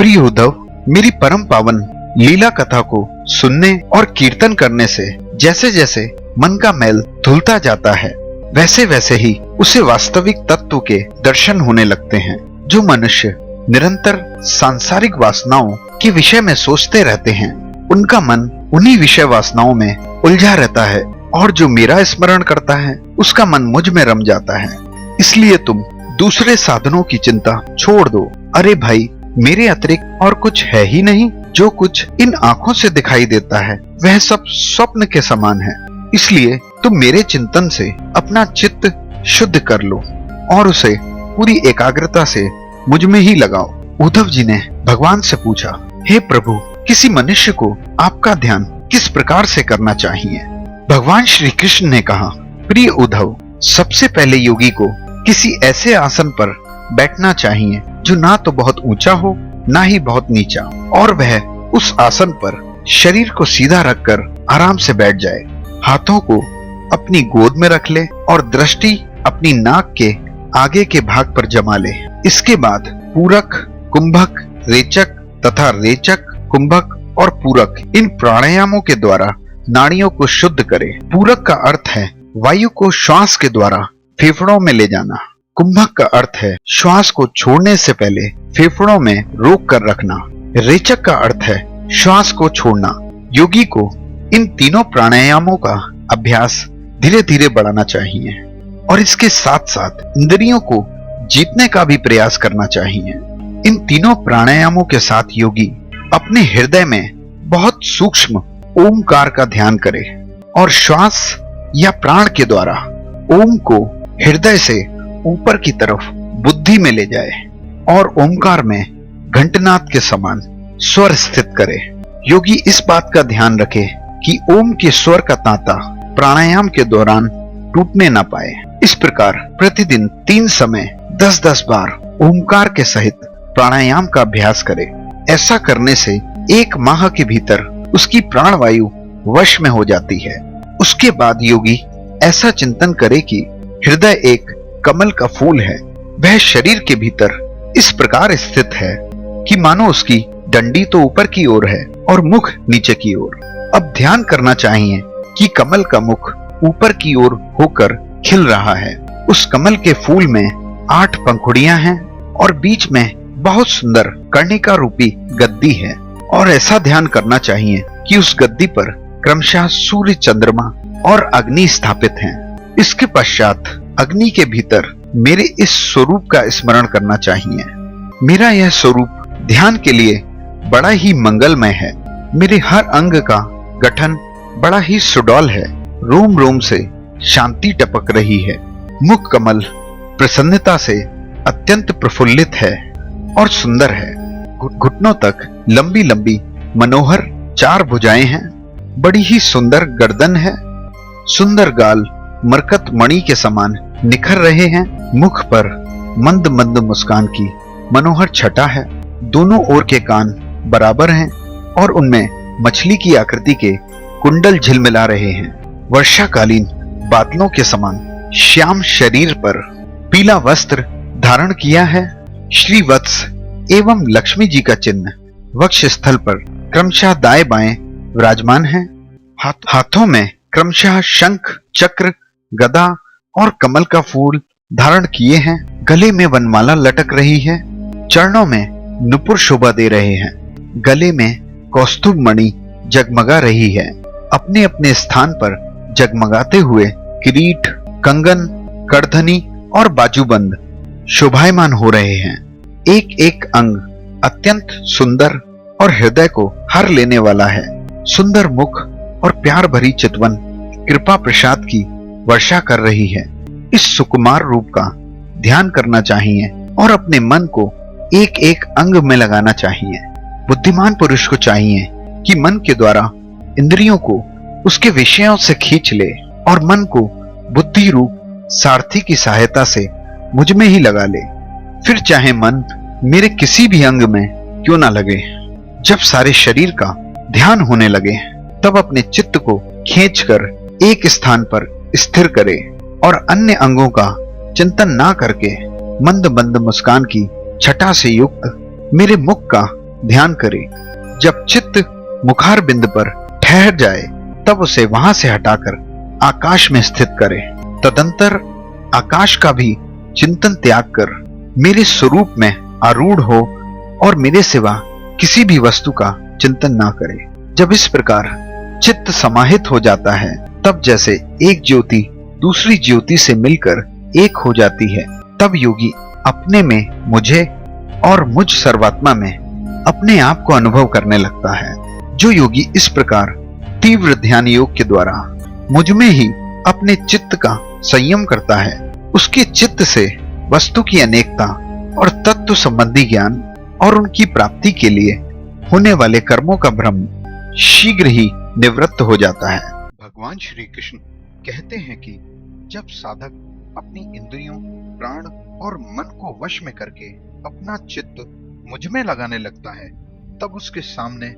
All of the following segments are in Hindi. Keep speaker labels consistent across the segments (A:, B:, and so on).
A: प्रिय उद्धव, मेरी परम पावन लीला कथा को सुनने और कीर्तन करने से जैसे जैसे मन का मैल धुलता जाता है, वैसे वैसे ही उसे वास्तविक तत्व के दर्शन होने लगते हैं। जो मनुष्य निरंतर सांसारिक वासनाओं के विषय में सोचते रहते हैं, उनका मन उन्हीं विषय वासनाओं में उलझा रहता है, और जो मेरा स्मरण करता है उसका मन मुझ में रम जाता है। इसलिए तुम दूसरे साधनों की चिंता छोड़ दो। अरे भाई, मेरे अतिरिक्त और कुछ है ही नहीं। जो कुछ इन आंखों से दिखाई देता है वह सब स्वप्न के समान है। इसलिए तुम मेरे चिंतन से अपना चित्त शुद्ध कर लो और उसे पूरी एकाग्रता से मुझ में ही लगाओ। उद्धव जी ने भगवान से पूछा, हे प्रभु, किसी मनुष्य को आपका ध्यान किस प्रकार से करना चाहिए? भगवान श्री कृष्ण ने कहा, प्रिय उद्धव, सबसे पहले योगी को किसी ऐसे आसन पर बैठना चाहिए जो ना तो बहुत ऊंचा हो ना ही बहुत नीचा, और वह उस आसन पर शरीर को सीधा रखकर आराम से बैठ जाए। हाथों को अपनी गोद में रख ले और दृष्टि अपनी नाक के आगे के भाग पर जमा ले। इसके बाद पूरक, कुंभक, रेचक तथा रेचक, कुंभक और पूरक, इन प्राणायामों के द्वारा नाड़ियों को शुद्ध करे। पूरक का अर्थ है वायु को श्वास के द्वारा फेफड़ों में ले जाना। कुंभक का अर्थ है श्वास को छोड़ने से पहले फेफड़ों में रोक कर रखना। रेचक का अर्थ है श्वास को छोड़ना। योगी को इन तीनों प्राणायामों का अभ्यास धीरे धीरे बढ़ाना चाहिए और इसके साथ साथ इंद्रियों को जीतने का भी प्रयास करना चाहिए। इन तीनों प्राणायामों के साथ योगी अपने हृदय में बहुत सूक्ष्म ओमकार का ध्यान करे और श्वास या प्राण के द्वारा ओम को हृदय से ऊपर की तरफ बुद्धि में ले जाए और ओमकार में घंटनाद के समान स्वर स्थित करे। योगी इस बात का ध्यान रखे कि ओम के स्वर का तांता प्राणायाम के दौरान टूटने ना पाए। इस प्रकार प्रतिदिन 3 समय 10-10 बार ओमकार के सहित प्राणायाम का अभ्यास करे। ऐसा करने से 1 माह के भीतर उसकी प्राणवायु वश में हो जाती है। उसके बाद योगी ऐसा चिंतन करे कि हृदय एक कमल का फूल है। वह शरीर के भीतर इस प्रकार स्थित है कि मानो उसकी डंडी तो ऊपर की ओर है और मुख नीचे की ओर। अब ध्यान करना चाहिए कि कमल का मुख ऊपर की ओर होकर खिल रहा है। उस कमल के फूल में 8 पंखुड़ियां हैं और बीच में बहुत सुंदर कर्णिका रूपी गद्दी है। और ऐसा ध्यान करना चाहिए कि उस गद्दी पर क्रमशः सूर्य, चंद्रमा और अग्नि स्थापित हैं। इसके पश्चात अग्नि के भीतर मेरे इस स्वरूप का स्मरण करना चाहिए। मेरा यह स्वरूप ध्यान के लिए बड़ा ही मंगलमय है। मेरे हर अंग का गठन बड़ा ही सुडौल है। रोम रोम से शांति टपक रही है। मुख कमल प्रसन्नता से अत्यंत प्रफुल्लित है और सुंदर है। घुटनों तक लंबी लंबी मनोहर 4 भुजाएं हैं। बड़ी ही सुंदर गर्दन है। सुंदर गाल मरकत मणि के समान निखर रहे हैं। मुख पर मंद मंद मुस्कान की मनोहर छटा है। दोनों ओर के कान बराबर हैं और उनमें मछली की आकृति के कुंडल झिलमिला रहे हैं। वर्षाकालीन बादलों के समान श्याम शरीर पर पीला वस्त्र धारण किया है। श्री वत्स एवं लक्ष्मी जी का चिन्ह वक्ष स्थल पर क्रमशः दाएं बाएं विराजमान है। हाथों में क्रमशः शंख, चक्र, गदा और कमल का फूल धारण किए हैं। गले में वनमाला लटक रही है। चरणों में नुपुर शोभा दे रहे हैं। गले में कौस्तुभ मणि जगमगा रही है। अपने अपने स्थान पर जगमगाते हुए किरीट, कंगन, करधनी और बाजूबंद शोभायमान हो रहे हैं। एक एक अंग अत्यंत सुंदर और हृदय को हर लेने वाला है। सुंदर मुख और प्यार भरी चितवन कृपा प्रसाद की वर्षा कर रही है। इस सुकुमार रूप का ध्यान करना चाहिए और अपने मन को एक एक अंग में लगाना चाहिए। बुद्धिमान पुरुष को चाहिए कि मन के द्वारा इंद्रियों को उसके विषयों से खींच ले और मन को बुद्धि रूप सारथी की सहायता से मुझ में ही लगा ले। फिर चाहे मन मेरे किसी भी अंग में क्यों ना लगे। जब सारे शरीर का ध्यान होने लगे तब अपने चित्त को खींचकर एक स्थान पर स्थिर करे और अन्य अंगों का चिंतन ना करके मंद मंद मुस्कान की छटा से युक्त मेरे मुख का ध्यान करे। जब चित्त मुखार बिंद पर ठहर जाए तब उसे वहां से हटाकर आकाश में स्थित करे। तदंतर आकाश का भी चिंतन त्याग कर मेरे स्वरूप में आरूढ़ हो और मेरे सिवा किसी भी वस्तु का चिंतन ना करे। जब इस प्रकार चित्त समाहित हो जाता है तब जैसे एक ज्योति दूसरी ज्योति से मिलकर एक हो जाती है, तब योगी अपने में मुझे और मुझ सर्वात्मा में अपने आप को अनुभव करने लगता है। जो योगी इस प्रकार तीव्र ध्यान योग के द्वारा मुझ में ही अपने चित्त का संयम करता है, उसके चित्त से वस्तु की अनेकता और तत्व संबंधी ज्ञान और उनकी प्राप्ति के लिए होने वाले कर्मों का भ्रम शीघ्र ही निवृत्त हो जाता है। भगवान श्री कृष्ण कहते हैं कि जब साधक अपनी इंद्रियों, प्राण और मन को वश में करके अपना चित्त मुझ में लगाने लगता है तब उसके सामने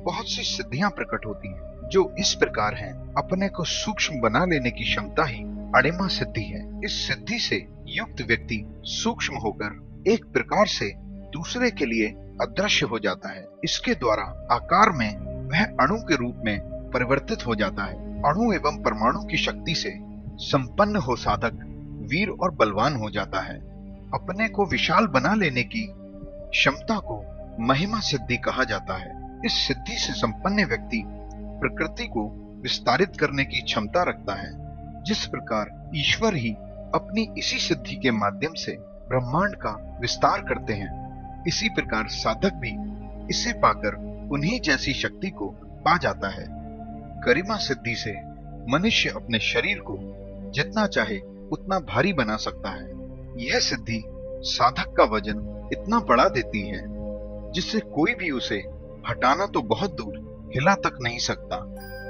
A: बहुत सी सिद्धियां प्रकट होती हैं, जो इस प्रकार हैं। अपने को सूक्ष्म बना लेने की क्षमता ही अणिमा सिद्धि है। इस सिद्धि से युक्त व्यक्ति सूक्ष्म होकर एक प्रकार से दूसरे के लिए अदृश्य हो जाता है। इसके द्वारा आकार में वह अणु के रूप में परिवर्तित हो जाता है। अणु एवं परमाणु की शक्ति से संपन्न हो साधक वीर और बलवान हो जाता है। अपने को विशाल बना लेने की क्षमता को महिमा सिद्धि कहा जाता है। इस सिद्धि से संपन्न व्यक्ति प्रकृति को विस्तारित करने की क्षमता रखता है। जिस प्रकार ईश्वर ही अपनी इसी सिद्धि के माध्यम से ब्रह्मांड का विस्तार करते हैं, इसी प्रकार साधक भी इसे पाकर उन्हीं जैसी शक्ति को पा जाता है। गरिमा सिद्धि से मनुष्य अपने शरीर को जितना चाहे उतना भारी बना सकता है। यह सिद्धि साधक का वजन इतना बढ़ा देती है जिससे कोई भी उसे हटाना तो बहुत दूर हिला तक नहीं सकता।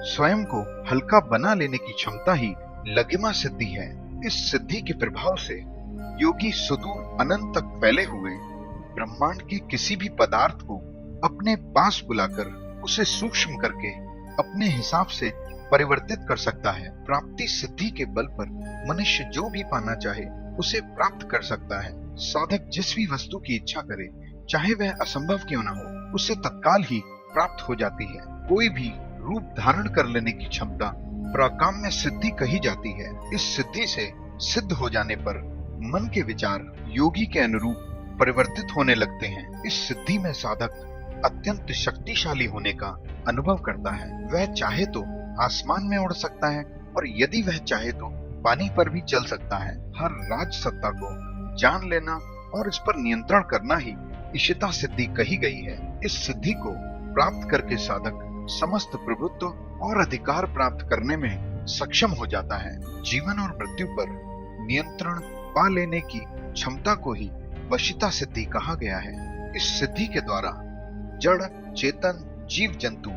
A: स्वयं को हल्का बना लेने की क्षमता ही लघिमा सिद्धि है। इस सिद्धि के प्रभाव से योगी सुदूर अनंत तक फैले हुए ब्रह्मांड के किसी भी पदार्थ को अपने पास बुलाकर उसे सूक्ष्म करके अपने हिसाब से परिवर्तित कर सकता है। प्राप्ति सिद्धि के बल पर मनुष्य जो भी पाना चाहे उसे प्राप्त कर सकता है। साधक जिस भी वस्तु की इच्छा करे, चाहे वह असंभव क्यों न हो, उसे तत्काल ही प्राप्त हो जाती है। कोई भी रूप धारण कर लेने की क्षमता प्राकाम्य सिद्धि कही जाती है। इस सिद्धि से सिद्ध हो जाने पर मन के विचार योगी के अनुरूप परिवर्तित होने लगते हैं। इस सिद्धि में साधक अत्यंत शक्तिशाली होने का अनुभव करता है। वह चाहे तो आसमान में उड़ सकता है और यदि वह चाहे तो पानी पर भी चल सकता है। हर राज सत्ता को जान लेना और इस पर नियंत्रण करना ही इशिता सिद्धि कही गई है। इस सिद्धि को प्राप्त करके साधक समस्त प्रभुत्व और अधिकार प्राप्त करने में सक्षम हो जाता है। जीवन और मृत्यु पर नियंत्रण पा लेने की क्षमता को ही वशिता सिद्धि कहा गया है। इस सिद्धि के द्वारा जड़, चेतन, जीव जंतु,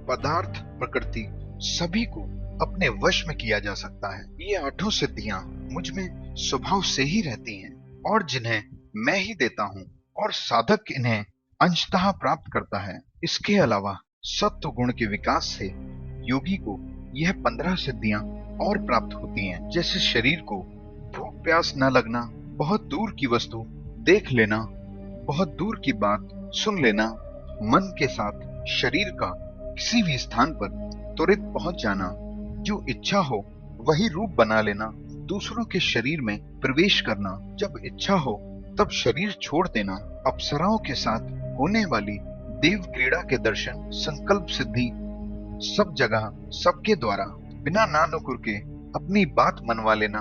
A: पदार्थ, प्रकृति सभी को अपने वश में किया जा सकता है। ये आठों सिद्धियां मुझ में स्वभाव से ही रहती हैं और जिन्हें मैं ही देता हूँ और साधक इन्हें अंशतः प्राप्त करता है। इसके अलावा सत्व गुण के विकास से योगी को यह 15 सिद्धियां और प्राप्त होती हैं, जैसे शरीर को भूख प्यास न लगना, बहुत दूर की वस्तु देख लेना, बहुत दूर की बात सुन लेना, मन के साथ शरीर का किसी भी स्थान पर त्वरित पहुंच जाना, जो इच्छा हो वही रूप बना लेना, दूसरों के शरीर में प्रवेश करना, जब इच्छा हो तब शरीर छोड़ देना, अप्सराओं के साथ होने वाली देव क्रीड़ा के दर्शन, संकल्प सिद्धि, सब जगह सबके द्वारा बिना नानुकुर के अपनी बात मनवा लेना,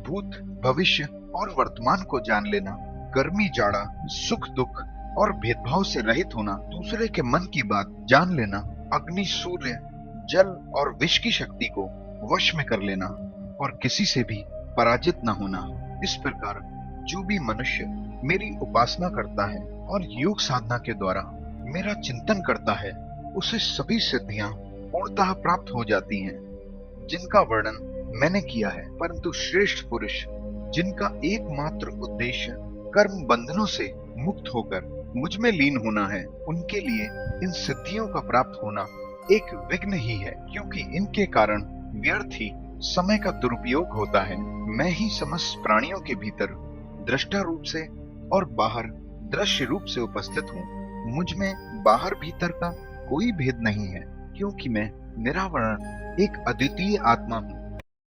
A: भूत भविष्य और वर्तमान को जान लेना, गर्मी जाड़ा, सुख दुख और भेदभाव से रहित होना, दूसरे के मन की बात जान लेना, अग्नि सूर्य जल और विष की शक्ति को वश में कर लेना और किसी से भी पराजित न होना। इस प्रकार जो भी मनुष्य मेरी उपासना करता है और योग साधना के द्वारा मेरा चिंतन करता है, उसे सभी सिद्धियां पूर्णतः प्राप्त हो जाती हैं, जिनका वर्णन मैंने किया है। परंतु श्रेष्ठ पुरुष जिनका एकमात्र उद्देश्य कर्म बंधनों से मुक्त होकर मुझ में लीन होना है, उनके लिए इन सिद्धियों का प्राप्त होना एक विघ्न ही है, क्योंकि इनके कारण व्यर्थ ही समय का दुरुपयोग होता है। मैं ही समस्त प्राणियों के भीतर दृष्टा रूप से और बाहर दृश्य रूप से उपस्थित हूँ। मुझ में बाहर भीतर का कोई भेद नहीं है, क्योंकि मैं निरावरण एक अद्वितीय आत्मा हूँ